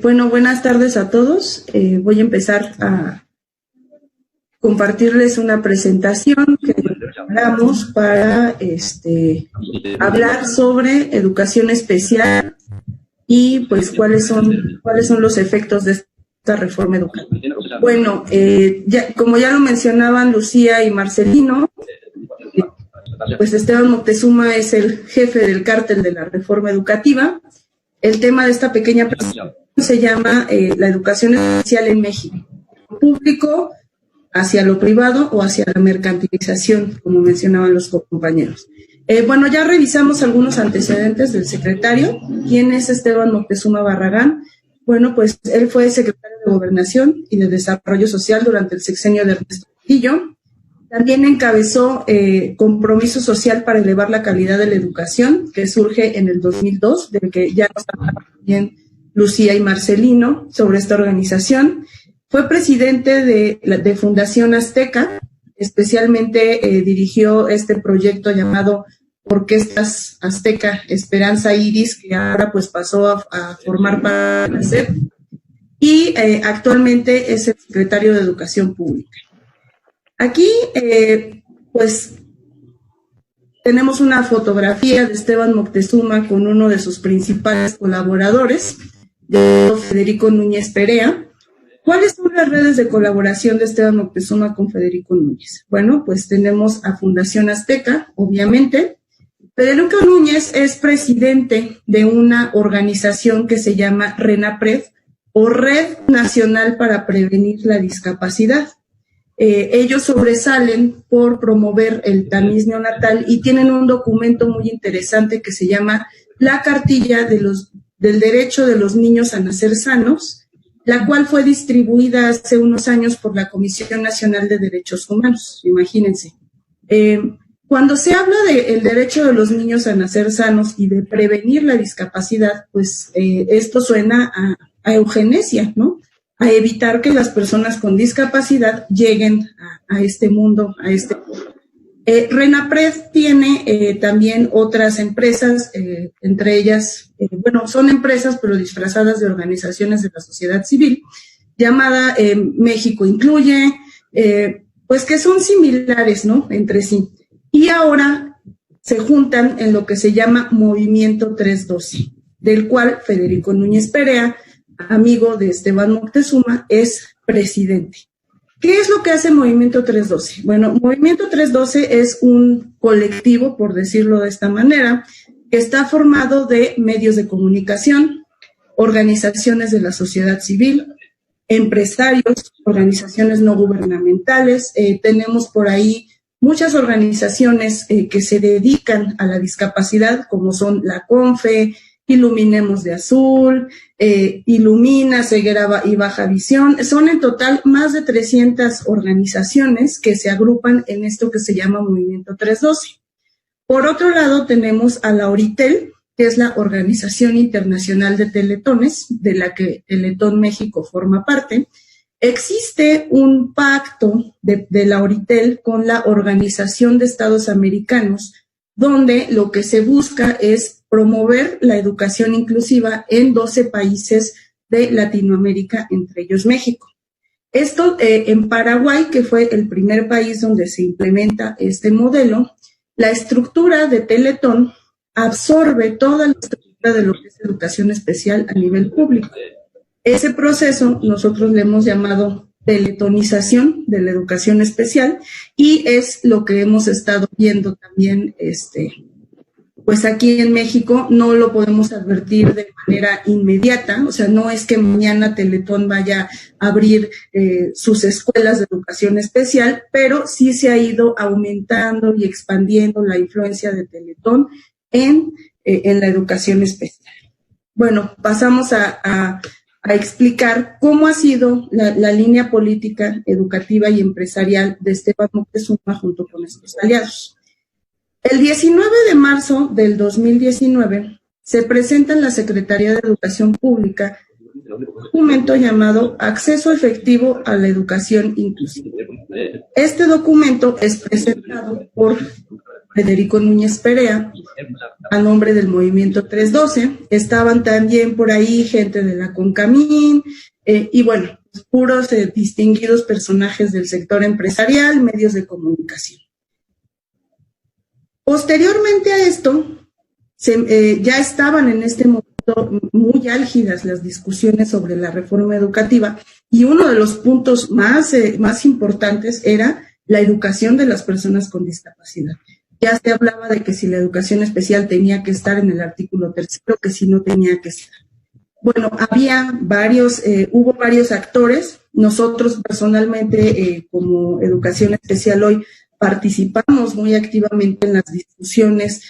Bueno, buenas tardes a todos. Voy a empezar a compartirles una presentación que preparamos para hablar sobre educación especial y pues cuáles son los efectos de esta reforma educativa. Bueno, como ya lo mencionaban Lucía y Marcelino, pues Esteban Moctezuma es el jefe del cártel de la reforma educativa. El tema de esta pequeña presentación se llama la educación especial en México, público hacia lo privado o hacia la mercantilización, como mencionaban los compañeros. Bueno, ya revisamos algunos antecedentes del secretario. ¿Quién es Esteban Moctezuma Barragán? Bueno, pues él fue secretario de Gobernación y de Desarrollo Social durante el sexenio de Ernesto Cedillo. También encabezó Compromiso Social para elevar la calidad de la educación, que surge en el 2002, del que ya nos hablaron bien Lucía y Marcelino sobre esta organización. Fue presidente de Fundación Azteca, especialmente dirigió este proyecto llamado Orquestas Azteca Esperanza Iris, que ahora pues pasó a formar parte de la SEP, y actualmente es el secretario de Educación Pública. Aquí, pues, tenemos una fotografía de Esteban Moctezuma con uno de sus principales colaboradores, Federico Núñez Perea. ¿Cuáles son las redes de colaboración de Esteban Moctezuma con Federico Núñez? Bueno, pues tenemos a Fundación Azteca, obviamente. Federico Núñez es presidente de una organización que se llama RENAPRED, o Red Nacional para Prevenir la Discapacidad. Ellos sobresalen por promover el tamiz neonatal y tienen un documento muy interesante que se llama La Cartilla del Derecho de los Niños a Nacer Sanos, la cual fue distribuida hace unos años por la Comisión Nacional de Derechos Humanos, imagínense. Cuando se habla del derecho de los niños a nacer sanos y de prevenir la discapacidad, pues esto suena a eugenesia, ¿no? A evitar que las personas con discapacidad lleguen a este mundo, RENAPRED tiene también otras empresas, entre ellas, son empresas pero disfrazadas de organizaciones de la sociedad civil, llamada México Incluye, pues que son similares, ¿no?, entre sí. Y ahora se juntan en lo que se llama Movimiento 312, del cual Federico Núñez Perea, amigo de Esteban Moctezuma, es presidente. ¿Qué es lo que hace Movimiento 312? Bueno, Movimiento 312 es un colectivo, por decirlo de esta manera, que está formado de medios de comunicación, organizaciones de la sociedad civil, empresarios, organizaciones no gubernamentales. Tenemos por ahí muchas organizaciones que se dedican a la discapacidad, como son la CONFE, Iluminemos de Azul, Ilumina, Ceguera y Baja Visión. Son en total más de 300 organizaciones que se agrupan en esto que se llama Movimiento 312. Por otro lado, tenemos a la Oritel, que es la Organización Internacional de Teletones, de la que Teletón México forma parte. Existe un pacto de la Oritel con la Organización de Estados Americanos, donde lo que se busca es promover la educación inclusiva en 12 países de Latinoamérica, entre ellos México. Esto en Paraguay, que fue el primer país donde se implementa este modelo, la estructura de Teletón absorbe toda la estructura de lo que es educación especial a nivel público. Ese proceso nosotros le hemos llamado teletonización de la educación especial y es lo que hemos estado viendo también pues aquí en México. No lo podemos advertir de manera inmediata, o sea, no es que mañana Teletón vaya a abrir sus escuelas de educación especial, pero sí se ha ido aumentando y expandiendo la influencia de Teletón en la educación especial. Bueno, pasamos a explicar cómo ha sido la línea política, educativa y empresarial de Esteban Moctezuma junto con estos aliados. El 19 de marzo del 2019 se presenta en la Secretaría de Educación Pública un documento llamado Acceso Efectivo a la Educación Inclusiva. Este documento es presentado por Federico Núñez Perea a nombre del Movimiento 312. Estaban también por ahí gente de la CONCAMIN, y bueno, puros distinguidos personajes del sector empresarial, medios de comunicación. Posteriormente a esto, ya estaban en este momento muy álgidas las discusiones sobre la reforma educativa, y uno de los puntos más importantes era la educación de las personas con discapacidad. Ya se hablaba de que si la educación especial tenía que estar en el artículo 3, que si no tenía que estar. Bueno, hubo varios actores. Nosotros personalmente, como Educación Especial Hoy, participamos muy activamente en las discusiones,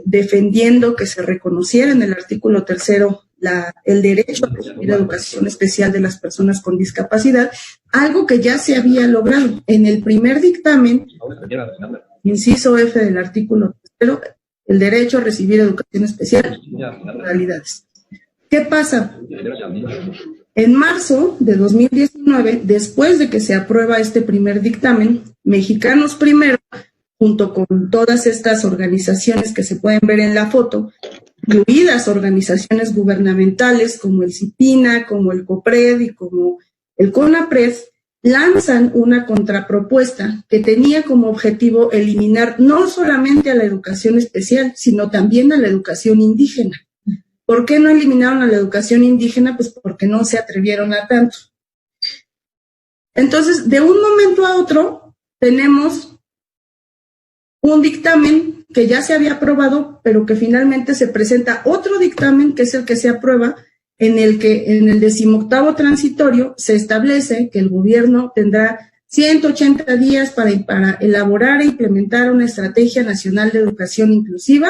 defendiendo que se reconociera en el artículo 3 el derecho a recibir educación especial de las personas con discapacidad, algo que ya se había logrado. En el primer dictamen, inciso F del artículo 3, el derecho a recibir educación especial en modalidades. ¿Qué pasa? En marzo de 2019, después de que se aprueba este primer dictamen, Mexicanos Primero, junto con todas estas organizaciones que se pueden ver en la foto, incluidas organizaciones gubernamentales como el CIPINA, como el COPRED y como el CONAPRED, lanzan una contrapropuesta que tenía como objetivo eliminar no solamente a la educación especial, sino también a la educación indígena. ¿Por qué no eliminaron a la educación indígena? Pues porque no se atrevieron a tanto. Entonces, de un momento a otro, tenemos un dictamen que ya se había aprobado, pero que finalmente se presenta otro dictamen, que es el que se aprueba, en el que en el 18º transitorio se establece que el gobierno tendrá 180 días para elaborar e implementar una estrategia nacional de educación inclusiva,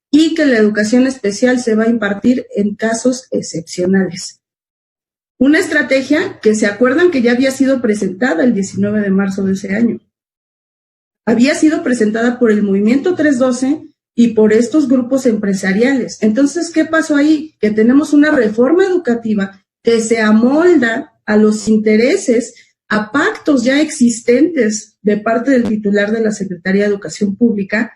y que la educación especial se va a impartir en casos excepcionales. Una estrategia que se acuerdan que ya había sido presentada el 19 de marzo de ese año. Había sido presentada por el Movimiento 312 y por estos grupos empresariales. Entonces, ¿qué pasó ahí? Que tenemos una reforma educativa que se amolda a los intereses, a pactos ya existentes de parte del titular de la Secretaría de Educación Pública.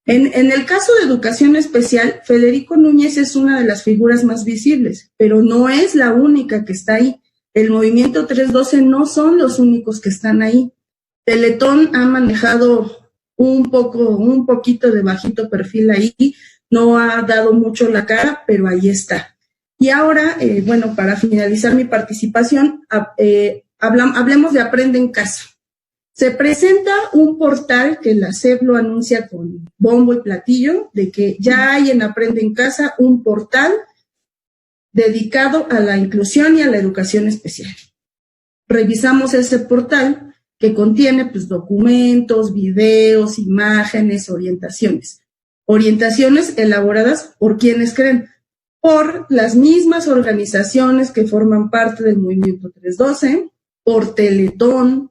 En el caso de educación especial, Federico Núñez es una de las figuras más visibles, pero no es la única que está ahí. El Movimiento 312 no son los únicos que están ahí. Teletón ha manejado un poquito de bajito perfil ahí, no ha dado mucho la cara, pero ahí está. Y ahora, bueno, para finalizar mi participación, hablemos de Aprende en Casa. Se presenta un portal que la SEP lo anuncia con bombo y platillo, de que ya hay en Aprende en Casa un portal dedicado a la inclusión y a la educación especial. Revisamos ese portal que contiene pues documentos, videos, imágenes, orientaciones. Orientaciones elaboradas por quienes creen, por las mismas organizaciones que forman parte del Movimiento 312, por Teletón.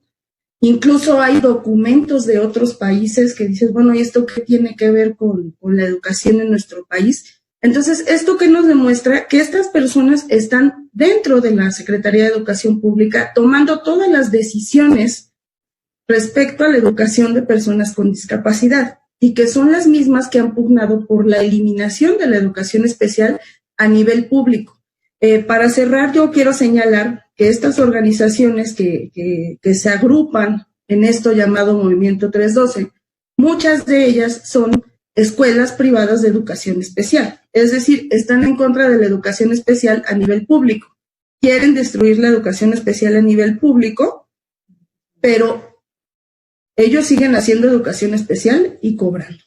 Incluso hay documentos de otros países que dices, bueno, ¿y esto qué tiene que ver con la educación en nuestro país? Entonces, ¿esto qué nos demuestra? Que estas personas están dentro de la Secretaría de Educación Pública tomando todas las decisiones respecto a la educación de personas con discapacidad, y que son las mismas que han pugnado por la eliminación de la educación especial a nivel público. Para cerrar, yo quiero señalar que estas organizaciones que se agrupan en esto llamado Movimiento 312, muchas de ellas son escuelas privadas de educación especial, es decir, están en contra de la educación especial a nivel público, quieren destruir la educación especial a nivel público, pero ellos siguen haciendo educación especial y cobrando.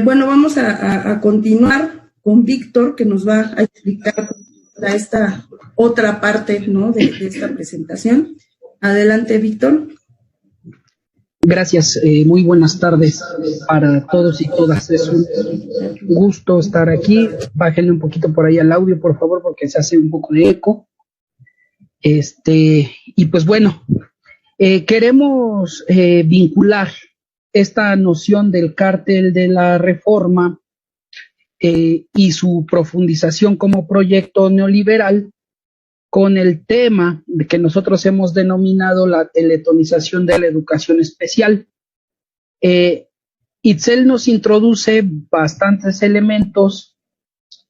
Bueno, vamos a continuar con Víctor, que nos va a explicar a esta otra parte, ¿no?, de esta presentación. Adelante, Víctor. Gracias, muy buenas tardes para todos y todas. Es un gusto estar aquí. Bájenle un poquito por ahí al audio, por favor, porque se hace un poco de eco. Y pues bueno, queremos vincular esta noción del cártel de la reforma y su profundización como proyecto neoliberal con el tema de que nosotros hemos denominado la teletonización de la educación especial. Itzel nos introduce bastantes elementos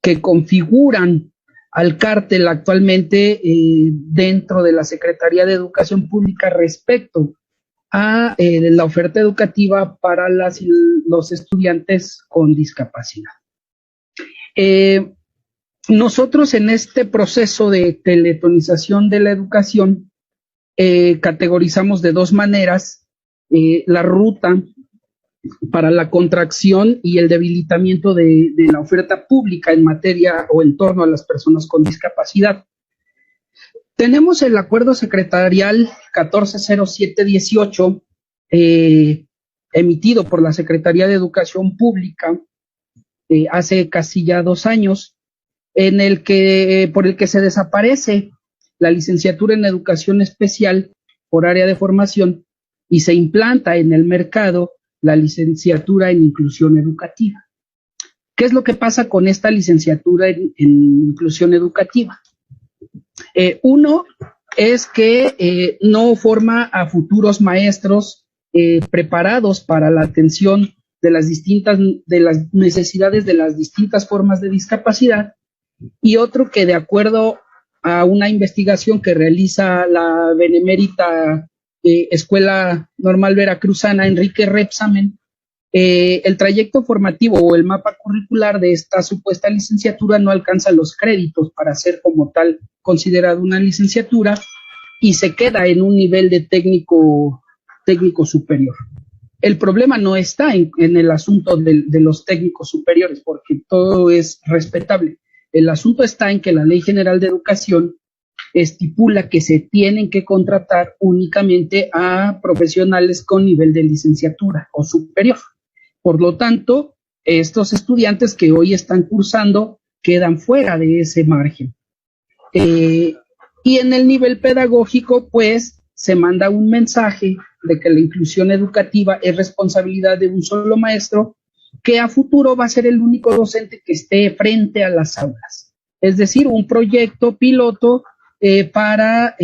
que configuran al cártel actualmente dentro de la Secretaría de Educación Pública respecto a la oferta educativa para los estudiantes con discapacidad. Nosotros en este proceso de teletonización de la educación categorizamos de dos maneras la ruta para la contracción y el debilitamiento de la oferta pública en materia o en torno a las personas con discapacidad. Tenemos el acuerdo secretarial 140718 emitido por la Secretaría de Educación Pública hace casi ya 2 años, por el que se desaparece la licenciatura en Educación Especial por área de formación y se implanta en el mercado la licenciatura en Inclusión Educativa. ¿Qué es lo que pasa con esta licenciatura en Inclusión Educativa? Uno es que no forma a futuros maestros preparados para la atención de las necesidades de las distintas formas de discapacidad, y otro que, de acuerdo a una investigación que realiza la benemérita Escuela Normal Veracruzana Enrique Repsamen, el trayecto formativo o el mapa curricular de esta supuesta licenciatura no alcanza los créditos para ser como tal considerado una licenciatura y se queda en un nivel de técnico superior. El problema no está en el asunto de los técnicos superiores, porque todo es respetable. El asunto está en que la Ley General de Educación estipula que se tienen que contratar únicamente a profesionales con nivel de licenciatura o superior. Por lo tanto, estos estudiantes que hoy están cursando quedan fuera de ese margen. Y en el nivel pedagógico, pues, se manda un mensaje de que la inclusión educativa es responsabilidad de un solo maestro, que a futuro va a ser el único docente que esté frente a las aulas. Es decir, un proyecto piloto para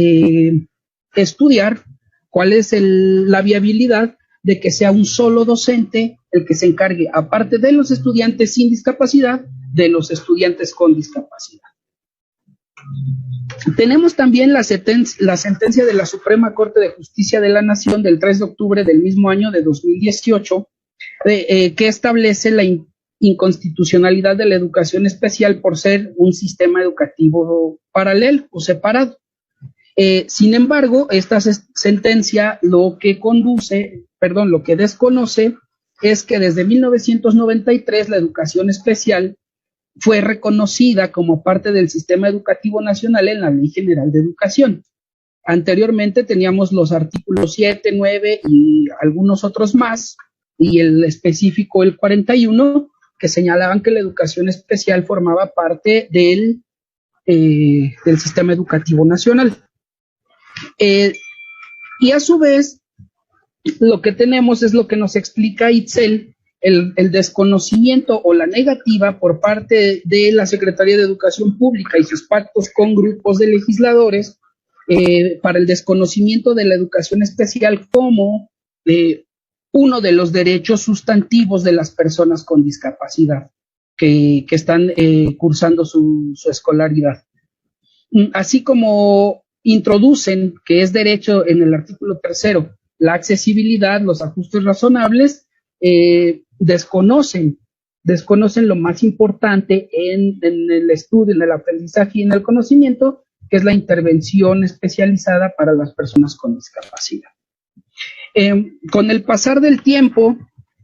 estudiar cuál es la viabilidad de que sea un solo docente el que se encargue, aparte de los estudiantes sin discapacidad, de los estudiantes con discapacidad. Tenemos también la sentencia de la Suprema Corte de Justicia de la Nación del 3 de octubre del mismo año de 2018, que establece la inconstitucionalidad de la educación especial por ser un sistema educativo paralelo o separado. Sin embargo, esta sentencia lo que desconoce es que desde 1993 la educación especial fue reconocida como parte del sistema educativo nacional en la Ley General de Educación. Anteriormente teníamos los artículos 7, 9 y algunos otros más, y el específico, el 41, que señalaban que la educación especial formaba parte del sistema educativo nacional. Y a su vez, lo que tenemos es lo que nos explica Itzel, el desconocimiento o la negativa por parte de la Secretaría de Educación Pública y sus pactos con grupos de legisladores para el desconocimiento de la educación especial como uno de los derechos sustantivos de las personas con discapacidad que están cursando su escolaridad. Así como introducen que es derecho en el artículo 3 la accesibilidad, los ajustes razonables, desconocen lo más importante en el estudio, en el aprendizaje y en el conocimiento, que es la intervención especializada para las personas con discapacidad. Con el pasar del tiempo,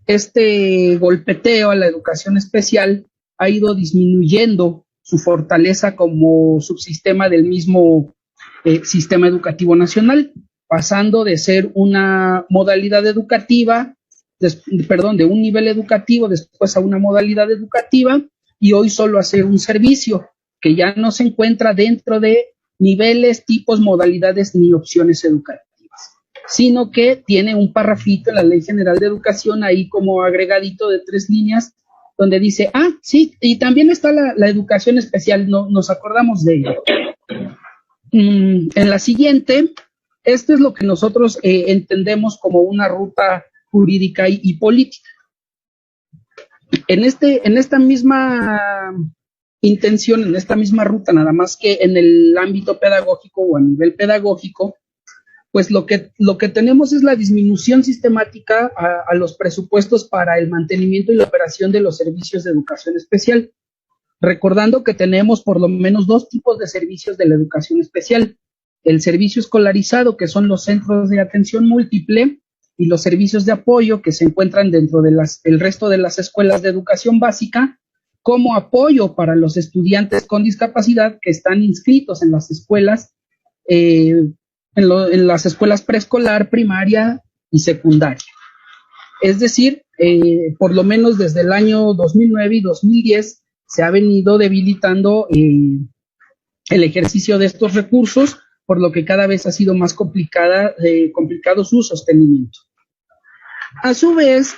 este golpeteo a la educación especial ha ido disminuyendo su fortaleza como subsistema del mismo sistema educativo nacional, pasando de ser una modalidad educativa, de un nivel educativo, después a una modalidad educativa, y hoy solo a ser un servicio que ya no se encuentra dentro de niveles, tipos, modalidades ni opciones educativas, sino que tiene un parrafito en la Ley General de Educación ahí como agregadito de 3 líneas, donde dice, sí, y también está la educación especial, no nos acordamos de ello. En la siguiente, esto es lo que nosotros entendemos como una ruta jurídica y política. En esta misma intención, en esta misma ruta, nada más que en el ámbito pedagógico o a nivel pedagógico, pues lo que tenemos es la disminución sistemática a los presupuestos para el mantenimiento y la operación de los servicios de educación especial. Recordando que tenemos por lo menos dos tipos de servicios de la educación especial. El servicio escolarizado, que son los centros de atención múltiple, y los servicios de apoyo que se encuentran dentro de el resto de las escuelas de educación básica, como apoyo para los estudiantes con discapacidad que están inscritos en las escuelas, en las escuelas preescolar, primaria y secundaria. Es decir, por lo menos desde el año 2009 y 2010 se ha venido debilitando el ejercicio de estos recursos, por lo que cada vez ha sido más complicado su sostenimiento. A su vez,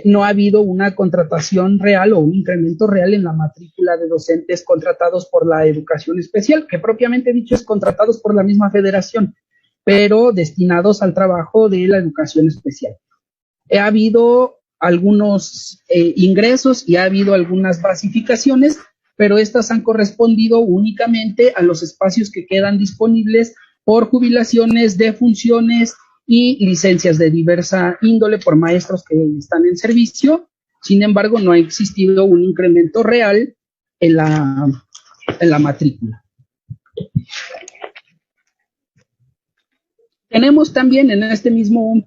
no ha habido una contratación real o un incremento real en la matrícula de docentes contratados por la educación especial, que propiamente dicho es contratados por la misma federación, pero destinados al trabajo de la educación especial. Ha habido algunos ingresos y ha habido algunas basificaciones, pero estas han correspondido únicamente a los espacios que quedan disponibles por jubilaciones, defunciones y licencias de diversa índole por maestros que están en servicio. Sin embargo, no ha existido un incremento real en la matrícula. Tenemos también en este mismo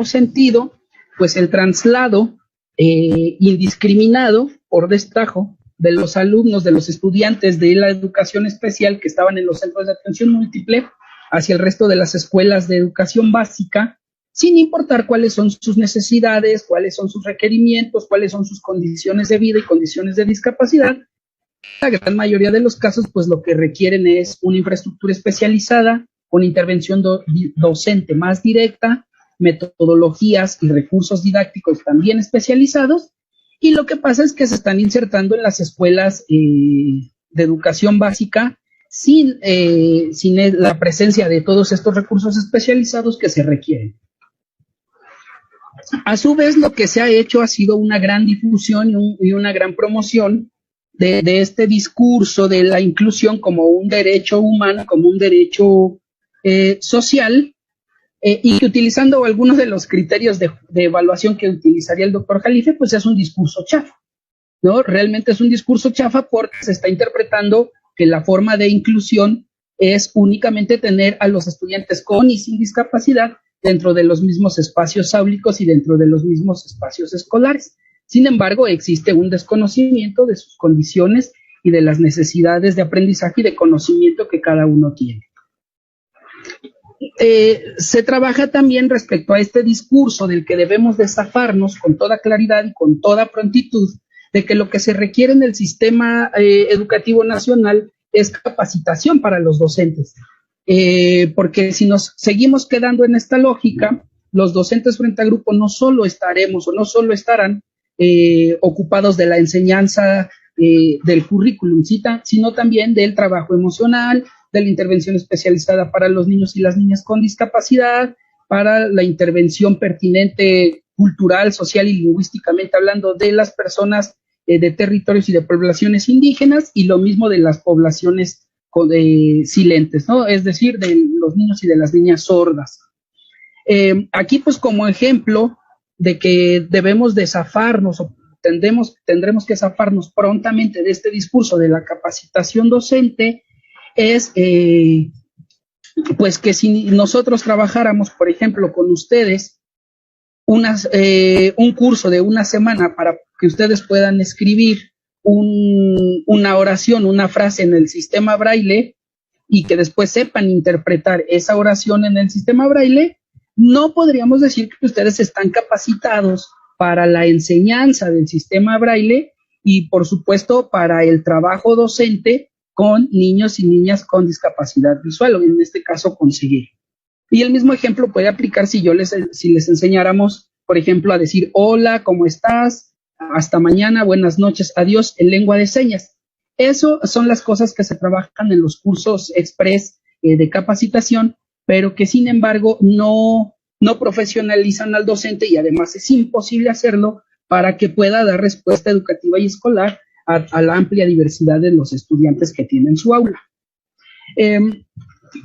sentido, pues el traslado indiscriminado por destajo de los alumnos, de los estudiantes de la educación especial que estaban en los centros de atención múltiple hacia el resto de las escuelas de educación básica, sin importar cuáles son sus necesidades, cuáles son sus requerimientos, cuáles son sus condiciones de vida y condiciones de discapacidad. La gran mayoría de los casos, pues lo que requieren es una infraestructura especializada, una intervención docente más directa, metodologías y recursos didácticos también especializados, y lo que pasa es que se están insertando en las escuelas de educación básica sin la presencia de todos estos recursos especializados que se requieren. A su vez, lo que se ha hecho ha sido una gran difusión y una gran promoción de este discurso de la inclusión como un derecho humano, como un derecho social, y que utilizando algunos de los criterios de evaluación que utilizaría el doctor Jalife, pues es un discurso chafa, ¿no? Realmente es un discurso chafa porque se está interpretando que la forma de inclusión es únicamente tener a los estudiantes con y sin discapacidad dentro de los mismos espacios áulicos y dentro de los mismos espacios escolares. Sin embargo, existe un desconocimiento de sus condiciones y de las necesidades de aprendizaje y de conocimiento que cada uno tiene. Se trabaja también respecto a este discurso del que debemos de zafarnos con toda claridad y con toda prontitud, de que lo que se requiere en el sistema educativo nacional es capacitación para los docentes, porque si nos seguimos quedando en esta lógica, los docentes frente a grupo no solo estaremos o no solo estarán ocupados de la enseñanza del currículum, sino también del trabajo emocional, de la intervención especializada para los niños y las niñas con discapacidad, para la intervención pertinente cultural, social y lingüísticamente hablando de las personas de territorios y de poblaciones indígenas, y lo mismo de las poblaciones silentes, ¿no? Es decir, de los niños y de las niñas sordas. Aquí, pues, como ejemplo de que debemos de zafarnos o tendremos que zafarnos prontamente de este discurso de la capacitación docente, es pues que si nosotros trabajáramos, por ejemplo, con ustedes un curso de una semana para que ustedes puedan escribir una oración, una frase en el sistema Braille, y que después sepan interpretar esa oración en el sistema Braille, no podríamos decir que ustedes están capacitados para la enseñanza del sistema Braille y, por supuesto, para el trabajo docente con niños y niñas con discapacidad visual, o en este caso con ceguera. Y el mismo ejemplo puede aplicar si les enseñáramos, por ejemplo, a decir hola, ¿cómo estás? Hasta mañana, buenas noches, adiós, en lengua de señas. Eso son las cosas que se trabajan en los cursos express de capacitación, pero que sin embargo no no profesionalizan al docente y además es imposible hacerlo para que pueda dar respuesta educativa y escolar a la amplia diversidad de los estudiantes que tienen su aula.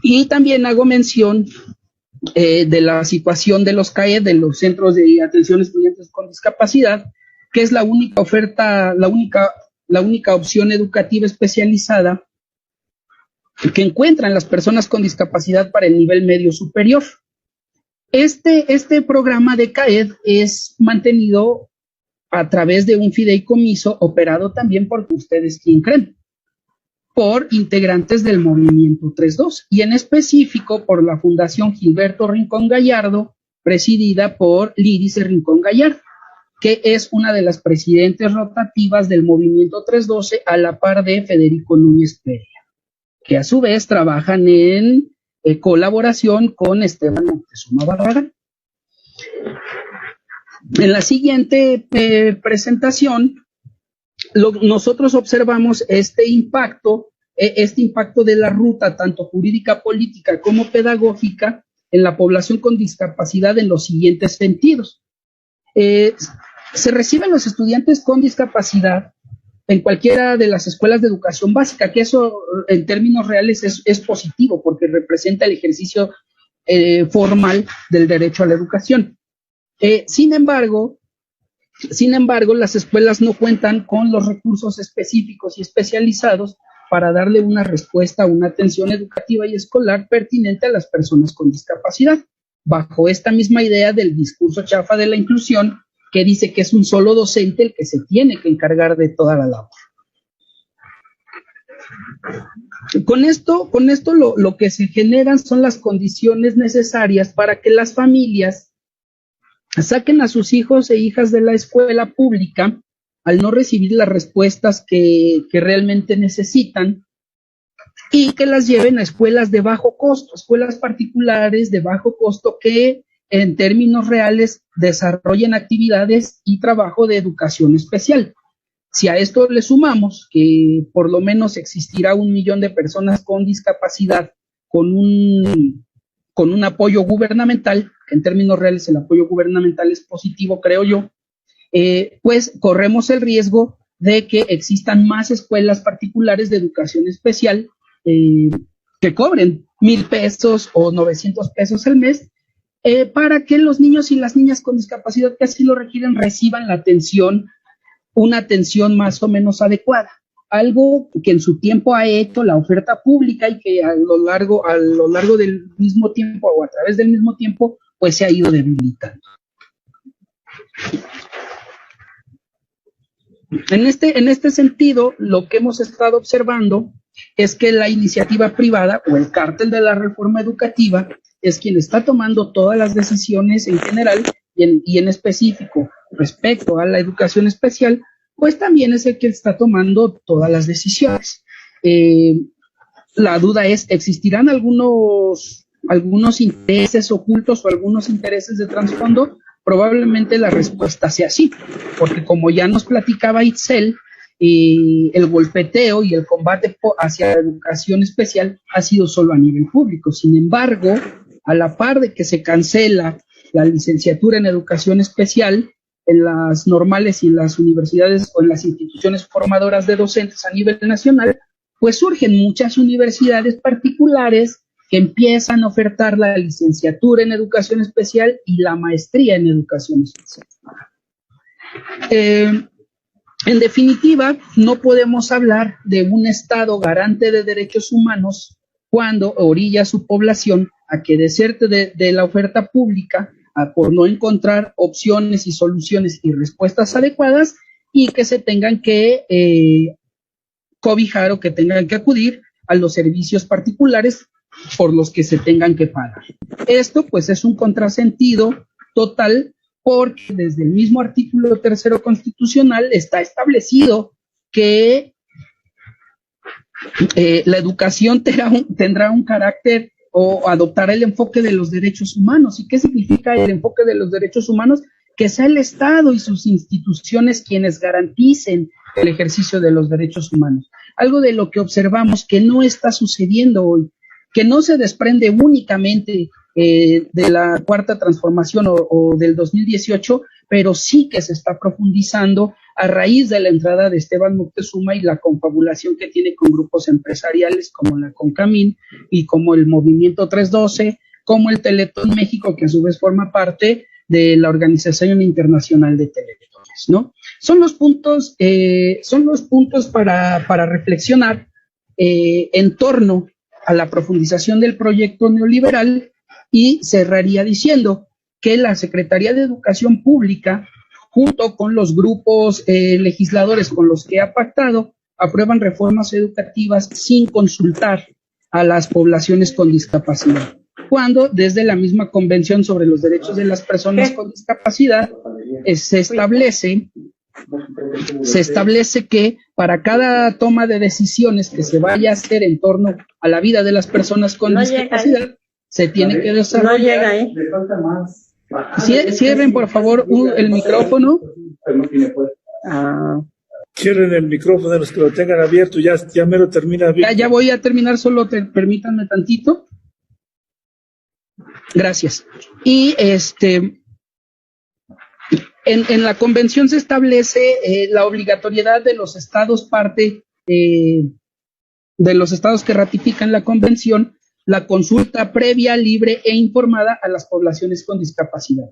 Y también hago mención de la situación de los CAED, de los Centros de Atención a Estudiantes con Discapacidad, que es la única oferta, la única opción educativa especializada que encuentran las personas con discapacidad para el nivel medio superior. Este programa de CAED es mantenido a través de un fideicomiso operado también por ustedes, ¿quién creen? Por integrantes del Movimiento 3.2 y en específico por la Fundación Gilberto Rincón Gallardo, presidida por Liris Rincón Gallardo, que es una de las presidentes rotativas del Movimiento 312 a la par de Federico Núñez Perea, que a su vez trabajan en colaboración con Esteban Moctezuma Barragán. En la siguiente presentación, nosotros observamos este impacto de la ruta, tanto jurídica, política como pedagógica, en la población con discapacidad en los siguientes sentidos. Se reciben los estudiantes con discapacidad en cualquiera de las escuelas de educación básica, que eso en términos reales es positivo porque representa el ejercicio formal del derecho a la educación. Sin embargo, las escuelas no cuentan con los recursos específicos y especializados para darle una respuesta, una atención educativa y escolar pertinente a las personas con discapacidad, bajo esta misma idea del discurso chafa de la inclusión, que dice que es un solo docente el que se tiene que encargar de toda la labor. Con esto lo que se generan son las condiciones necesarias para que las familias saquen a sus hijos e hijas de la escuela pública al no recibir las respuestas que realmente necesitan y que las lleven a escuelas de bajo costo, escuelas particulares de bajo costo que en términos reales desarrollen actividades y trabajo de educación especial. Si a esto le sumamos que por lo menos existirá 1 millón de personas con discapacidad con un apoyo gubernamental, que en términos reales el apoyo gubernamental es positivo, creo yo, pues corremos el riesgo de que existan más escuelas particulares de educación especial que cobren 1,000 pesos o 900 pesos al mes para que los niños y las niñas con discapacidad que así lo requieren reciban una atención más o menos adecuada. Algo que en su tiempo ha hecho la oferta pública y que a lo largo del mismo tiempo o a través del mismo tiempo pues se ha ido debilitando. En este sentido, lo que hemos estado observando es que la iniciativa privada o el cártel de la reforma educativa es quien está tomando todas las decisiones en general y en específico respecto a la educación especial, pues también es el que está tomando todas las decisiones. La duda es, ¿existirán algunos intereses ocultos o algunos intereses de trasfondo? Probablemente la respuesta sea sí, porque como ya nos platicaba Itzel, el golpeteo y el combate hacia la educación especial ha sido solo a nivel público. Sin embargo, a la par de que se cancela la licenciatura en educación especial en las normales y en las universidades o en las instituciones formadoras de docentes a nivel nacional, pues surgen muchas universidades particulares que empiezan a ofertar la licenciatura en educación especial y la maestría en educación especial. En definitiva, no podemos hablar de un Estado garante de derechos humanos cuando orilla a su población a que deserte de la oferta pública por no encontrar opciones y soluciones y respuestas adecuadas y que se tengan que cobijar o que tengan que acudir a los servicios particulares por los que se tengan que pagar. Esto pues es un contrasentido total porque desde el mismo artículo 3 constitucional está establecido que la educación tendrá un carácter o adoptará el enfoque de los derechos humanos. ¿Y qué significa el enfoque de los derechos humanos? Que sea el Estado y sus instituciones quienes garanticen el ejercicio de los derechos humanos. Algo de lo que observamos que no está sucediendo hoy, que no se desprende únicamente de la Cuarta Transformación o del 2018, pero sí que se está profundizando a raíz de la entrada de Esteban Moctezuma y la confabulación que tiene con grupos empresariales como la CONCAMIN y como el Movimiento 312, como el Teletón México, que a su vez forma parte de la Organización Internacional de Teletones, ¿no? Son los puntos para reflexionar en torno a la profundización del proyecto neoliberal, y cerraría diciendo que la Secretaría de Educación Pública, junto con los grupos legisladores con los que ha pactado, aprueban reformas educativas sin consultar a las poblaciones con discapacidad, cuando desde la misma Convención sobre los Derechos de las Personas con Discapacidad se establece que para cada toma de decisiones que se vaya a hacer en torno a la vida de las personas con discapacidad, se tiene que desarrollar. Cierren, por favor, el micrófono. Cierren el micrófono de los que lo tengan abierto, ya mero termina. Ya voy a terminar, solo permítanme tantito. Gracias. Y en la convención se establece la obligatoriedad de los estados parte de los estados que ratifican la convención, la consulta previa, libre e informada a las poblaciones con discapacidad.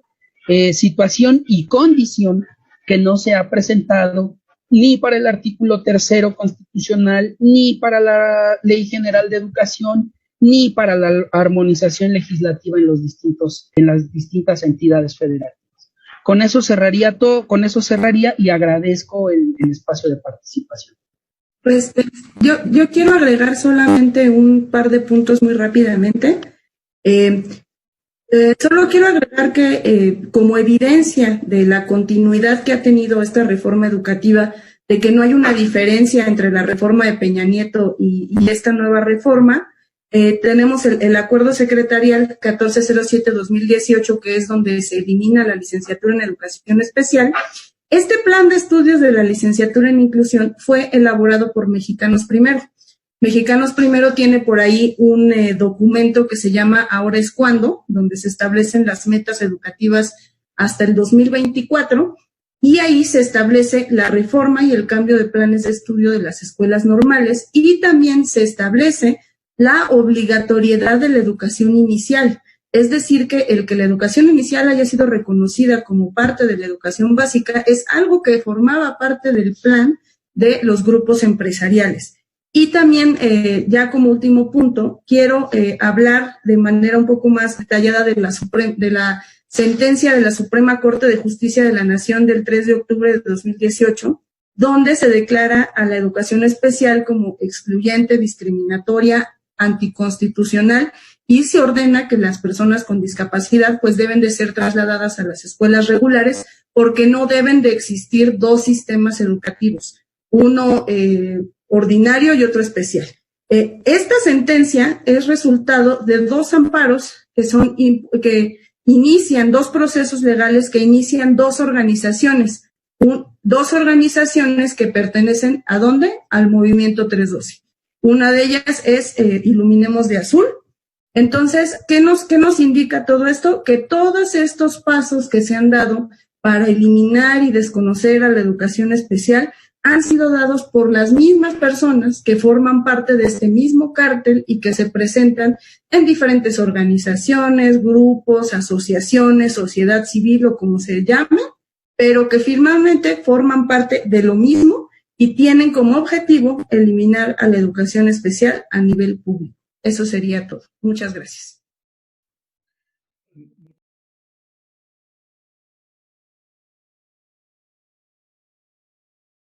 Situación y condición que no se ha presentado ni para el artículo 3 constitucional, ni para la Ley General de Educación, ni para la armonización legislativa en las distintas entidades federales. Con eso cerraría y agradezco el espacio de participación. Pues yo quiero agregar solamente un par de puntos muy rápidamente. Solo quiero agregar que como evidencia de la continuidad que ha tenido esta reforma educativa, de que no hay una diferencia entre la reforma de Peña Nieto y esta nueva reforma, tenemos el acuerdo secretarial 1407-2018, que es donde se elimina la licenciatura en educación especial. Este plan de estudios de la licenciatura en inclusión fue elaborado por Mexicanos Primero. Mexicanos Primero tiene por ahí un documento que se llama Ahora es cuando, donde se establecen las metas educativas hasta el 2024, y ahí se establece la reforma y el cambio de planes de estudio de las escuelas normales, y también se establece la obligatoriedad de la educación inicial. Es decir, que la educación inicial haya sido reconocida como parte de la educación básica es algo que formaba parte del plan de los grupos empresariales. Y también, ya como último punto, quiero hablar de manera un poco más detallada de la sentencia de la Suprema Corte de Justicia de la Nación del 3 de octubre de 2018, donde se declara a la educación especial como excluyente, discriminatoria, anticonstitucional, y se ordena que las personas con discapacidad pues deben de ser trasladadas a las escuelas regulares, porque no deben de existir dos sistemas educativos, uno ordinario y otro especial. Esta sentencia es resultado de dos amparos que inician, dos procesos legales que inician dos organizaciones que pertenecen ¿a dónde? Al Movimiento 312. Una de ellas es Iluminemos de Azul. Entonces, ¿qué nos indica todo esto? Que todos estos pasos que se han dado para eliminar y desconocer a la educación especial han sido dados por las mismas personas que forman parte de este mismo cártel y que se presentan en diferentes organizaciones, grupos, asociaciones, sociedad civil o como se llame, pero que firmemente forman parte de lo mismo y tienen como objetivo eliminar a la educación especial a nivel público. Eso sería todo. Muchas gracias.